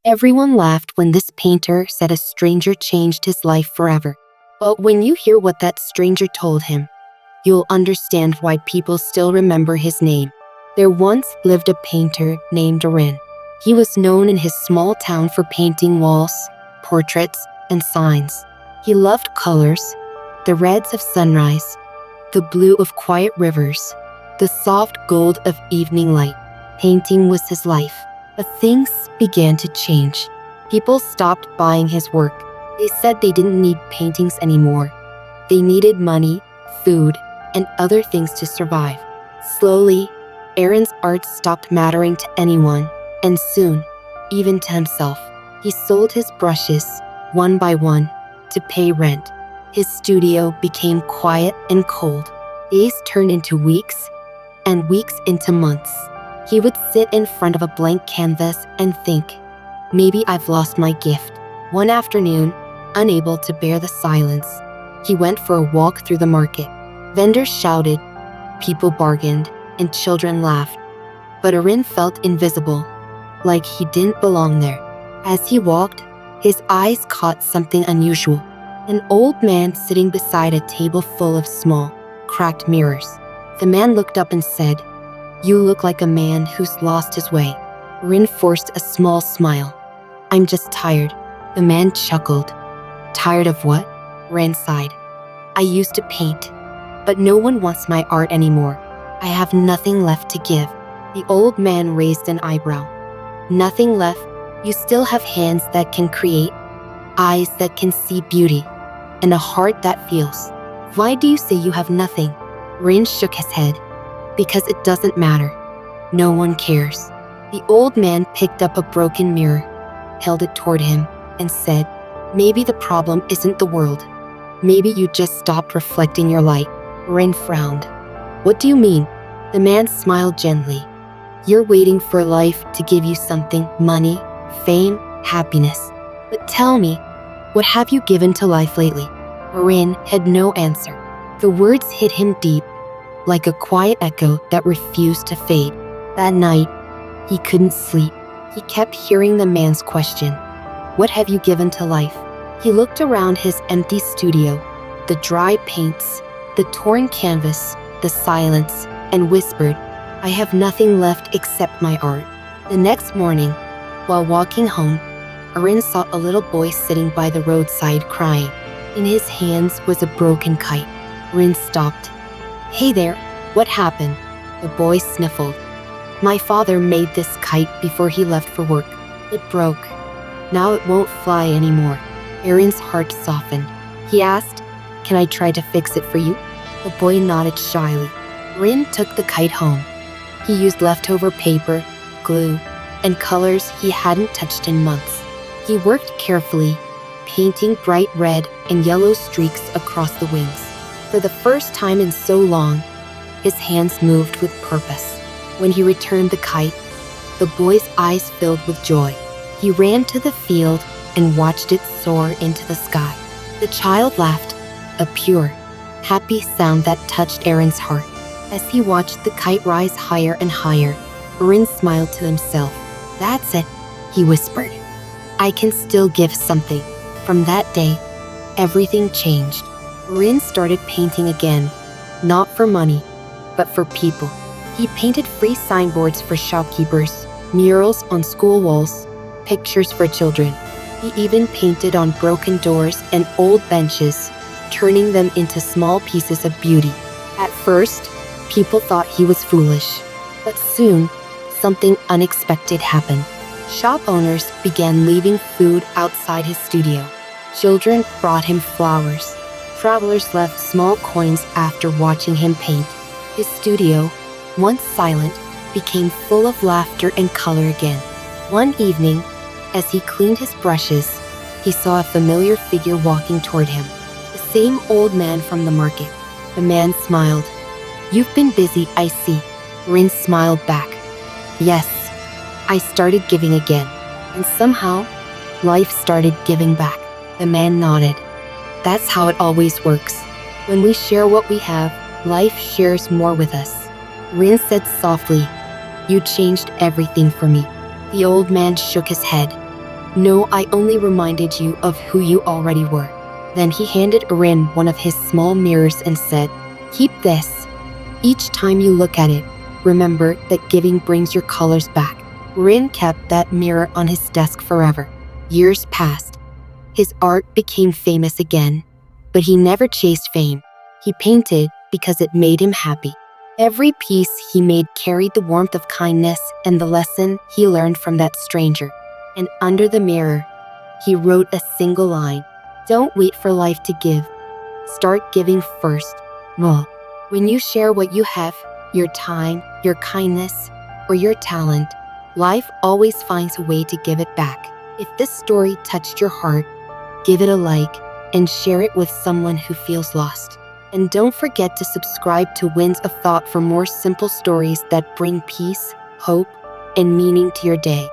Everyone laughed when this painter said a stranger changed his life forever. But when you hear what that stranger told him, you'll understand why people still remember his name. There once lived a painter named Rin. He was known in his small town for painting walls, portraits, and signs. He loved colors, the reds of sunrise, the blue of quiet rivers, the soft gold of evening light. Painting was his life. But things began to change. People stopped buying his work. They said they didn't need paintings anymore. They needed money, food, and other things to survive. Slowly, Aaron's art stopped mattering to anyone, and soon, even to himself. He sold his brushes, one by one, to pay rent. His studio became quiet and cold. Days turned into weeks, and weeks into months. He would sit in front of a blank canvas and think, maybe I've lost my gift. One afternoon, unable to bear the silence, he went for a walk through the market. Vendors shouted, people bargained, and children laughed. But Aaron felt invisible, like he didn't belong there. As he walked, his eyes caught something unusual. An old man sitting beside a table full of small, cracked mirrors. The man looked up and said, "You look like a man who's lost his way." Rin forced a small smile. "I'm just tired." The man chuckled. "Tired of what?" Rin sighed. "I used to paint, but no one wants my art anymore. I have nothing left to give." The old man raised an eyebrow. "Nothing left? You still have hands that can create, eyes that can see beauty, and a heart that feels. Why do you say you have nothing?" Rin shook his head. "Because it doesn't matter. No one cares." The old man picked up a broken mirror, held it toward him, and said, "Maybe the problem isn't the world. Maybe you just stopped reflecting your light." Rin frowned. "What do you mean?" The man smiled gently. "You're waiting for life to give you something, money, fame, happiness. But tell me, what have you given to life lately?" Rin had no answer. The words hit him deep, like a quiet echo that refused to fade. That night, he couldn't sleep. He kept hearing the man's question, "What have you given to life?" He looked around his empty studio, the dry paints, the torn canvas, the silence, and whispered, "I have nothing left except my art." The next morning, while walking home, Aaron saw a little boy sitting by the roadside crying. In his hands was a broken kite. Aaron stopped. "Hey there, what happened?" The boy sniffled. "My father made this kite before he left for work. It broke. Now it won't fly anymore." Aaron's heart softened. He asked, "Can I try to fix it for you?" The boy nodded shyly. Rin took the kite home. He used leftover paper, glue, and colors he hadn't touched in months. He worked carefully, painting bright red and yellow streaks across the wings. For the first time in so long, his hands moved with purpose. When he returned the kite, the boy's eyes filled with joy. He ran to the field and watched it soar into the sky. The child laughed, a pure, happy sound that touched Aaron's heart. As he watched the kite rise higher and higher, Aaron smiled to himself. "That's it," he whispered. "I can still give something." From that day, everything changed. Rin started painting again, not for money, but for people. He painted free signboards for shopkeepers, murals on school walls, pictures for children. He even painted on broken doors and old benches, turning them into small pieces of beauty. At first, people thought he was foolish, but soon, something unexpected happened. Shop owners began leaving food outside his studio. Children brought him flowers. Travelers left small coins after watching him paint. His studio, once silent, became full of laughter and color again. One evening, as he cleaned his brushes, he saw a familiar figure walking toward him. The same old man from the market. The man smiled. "You've been busy, I see." Rin smiled back. "Yes, I started giving again. And somehow, life started giving back." The man nodded. "That's how it always works. When we share what we have, life shares more with us." Rin said softly, "You changed everything for me." The old man shook his head. No, I only reminded you of who you already were. Then he handed Erin one of his small mirrors and said, "Keep this. Each time you look at it, remember that giving brings your colors back." Rin kept that mirror on his desk forever. Years passed. His art became famous again, but he never chased fame. He painted because it made him happy. Every piece he made carried the warmth of kindness and the lesson he learned from that stranger. And under the mirror, he wrote a single line: "Don't wait for life to give. Start giving first." Well, when you share what you have, your time, your kindness, or your talent, life always finds a way to give it back. If this story touched your heart, give it a like and share it with someone who feels lost. And don't forget to subscribe to Winds of Thought for more simple stories that bring peace, hope, and meaning to your day.